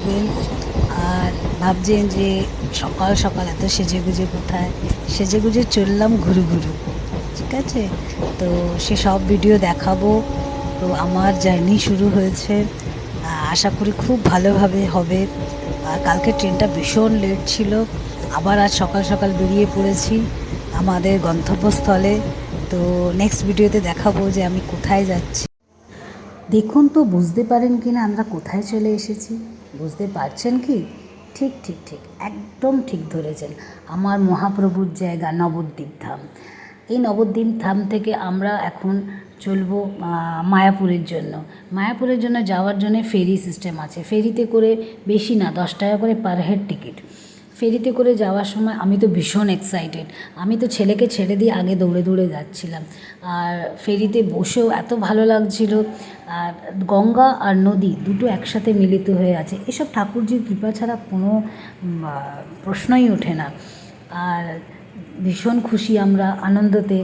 থাকবেন। আর ভাবছেন যে সকাল সকাল এত সেজেগুজে কোথায়, সেজেগুজে চললাম ঘুরু ঘুরু, ঠিক আছে? তো সে সব ভিডিও দেখাবো। তো আমার জার্নি শুরু হয়েছে, আশা করি খুব ভালোভাবে হবে। আর কালকে ট্রেনটা ভীষণ লেট ছিল, আবার আজ সকাল সকাল বেরিয়ে পড়েছি আমাদের গন্তব্যস্থলে। তো নেক্সট ভিডিওতে দেখাবো যে আমি কোথায় যাচ্ছি। দেখুন তো বুঝতে পারেন কি না আমরা কোথায় চলে এসেছি? বুঝতে পারছেন কি? ঠিক ঠিক ঠিক, একদম ঠিক ধরেছেন। আমার মহাপ্রভুর জায়গা নবদ্বীপ ধাম। এই নবদ্বীপ ধাম থেকে আমরা এখন চলবো মায়াপুরের জন্য। মায়াপুরের জন্য যাওয়ার জন্য ফেরি সিস্টেম আছে। ফেরিতে করে বেশি না, 10 টাকা করে পার হেড টিকিট। ফেরিতে করে যাওয়ার সময় আমি তো ভীষণ এক্সাইটেড। আমি তো ছেলেকে ছেড়ে দিয়ে আগে দৌড়ে দৌড়ে যাচ্ছিলাম। আর ফেরিতে বসেও এত ভালো লাগছিল। আর গঙ্গা আর নদী দুটো একসাথে মিলিত হয়ে আছে, এসব ঠাকুরজির কৃপা ছাড়া কোনো প্রশ্নই ওঠে না। আর ভীষণ খুশি, আমরা আনন্দতে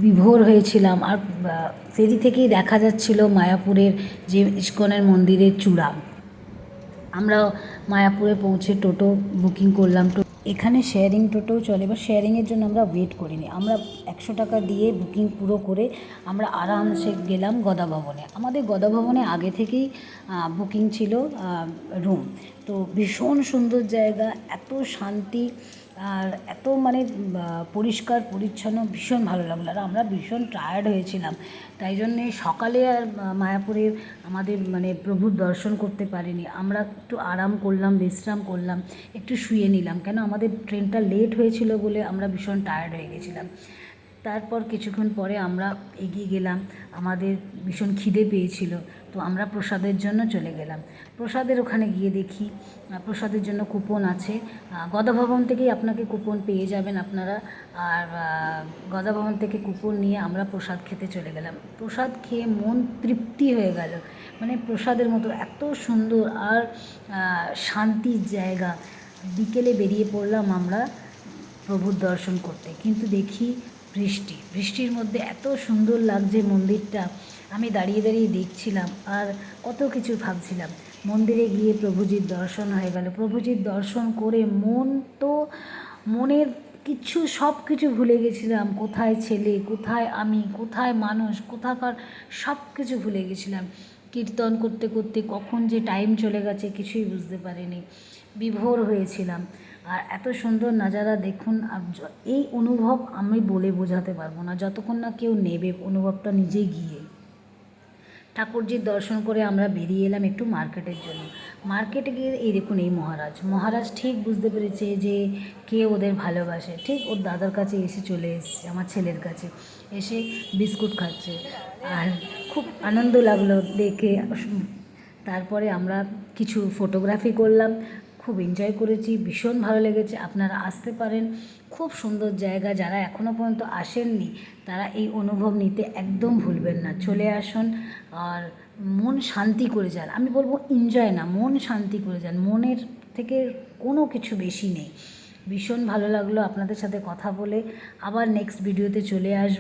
বিভোর হয়েছিলাম। আর ফেরি থেকেই দেখা যাচ্ছিল মায়াপুরের যে ইস্কনের মন্দিরের চূড়া। আমরা মায়াপুরে পৌঁছে টোটো বুকিং করলাম। এখানে শেয়ারিং টোটোও চলে, বা শেয়ারিংয়ের জন্য আমরা ওয়েট করিনি। আমরা 100 টাকা দিয়ে বুকিং পুরো করে আমরা আরামসে গেলাম গদা ভবনে। আমাদের গদা ভবনে আগে থেকেই বুকিং ছিল রুম। তো ভীষণ সুন্দর জায়গা, এত শান্তি আর এত মানে পরিষ্কার পরিচ্ছন্ন, ভীষণ ভালো লাগলো। আর আমরা ভীষণ টায়ার্ড হয়েছিলাম, তাই জন্যে সকালে আর মায়াপুরে আমাদের মানে প্রভুর দর্শন করতে পারিনি। আমরা একটু আরাম করলাম, বিশ্রাম করলাম, একটু শুয়ে নিলাম, কেন আমাদের ট্রেনটা লেট হয়েছিল বলে আমরা ভীষণ টায়ার্ড হয়ে গেছিলাম। তারপর কিছুক্ষণ পরে আমরা এগিয়ে গেলাম, আমাদের ভীষণ খিদে পেয়েছিল, তো আমরা প্রসাদের জন্য চলে গেলাম। প্রসাদের ওখানে গিয়ে দেখি প্রসাদের জন্য কুপন আছে। গদা ভবন থেকেই আপনাকে কুপন পেয়ে যাবেন আপনারা। আর গদা ভবন থেকে কুপন নিয়ে আমরা প্রসাদ খেতে চলে গেলাম। প্রসাদ খেয়ে মন তৃপ্তি হয়ে গেল, মানে প্রসাদের মতো এত সুন্দর আর শান্তির জায়গা। বিকেলে বেরিয়ে পড়লাম আমরা প্রভুর দর্শন করতে, কিন্তু দেখি বৃষ্টির মধ্যে এত সুন্দর লাগছে মন্দিরটা। আমি দাঁড়িয়ে দাঁড়িয়ে দেখছিলাম আর কত কিছু ভাবছিলাম। মন্দিরে গিয়ে প্রভুজির দর্শন হয়ে গেল। প্রভুজির দর্শন করে মনের কিছু সব কিছু ভুলে গেছিলাম। কোথায় ছেলে, কোথায় আমি, কোথায় মানুষ, কোথাকার সব কিছু ভুলে গেছিলাম। কীর্তন করতে করতে কখন যে টাইম চলে গেছে কিছুই বুঝতে পারিনি, বিভোর হয়েছিলাম। আর এত সুন্দর নাজারা দেখুন। এই অনুভব আমি বলে বোঝাতে পারবো না, যতক্ষণ না কেউ নেবে অনুভবটা নিজে গিয়ে। ঠাকুরজির দর্শন করে আমরা বেরিয়ে এলাম একটু মার্কেটের জন্য। মার্কেটে গিয়ে এই দেখুন, এই মহারাজ ঠিক বুঝতে পেরেছে যে কে ওদের ভালোবাসে। ঠিক ওর দাদার কাছে এসে চলে এসেছে, আমার ছেলের কাছে এসে বিস্কুট খাচ্ছে। আর খুব আনন্দ লাগলো দেখে। তারপরে আমরা কিছু ফটোগ্রাফি করলাম, খুব এনজয় করেছি, ভীষণ ভালো লেগেছে। আপনারা আসতে পারেন, খুব সুন্দর জায়গা। যারা এখনও পর্যন্ত আসেননি তারা এই অনুভব নিতে একদম ভুলবেন না, চলে আসুন আর মন শান্তি করে যান। আমি বলবো এনজয় না, মন শান্তি করে যান, মনের থেকে কোনো কিছু বেশি নেই। ভীষণ ভালো লাগলো আপনাদের সাথে কথা বলে। আবার নেক্সট ভিডিওতে চলে আসবো।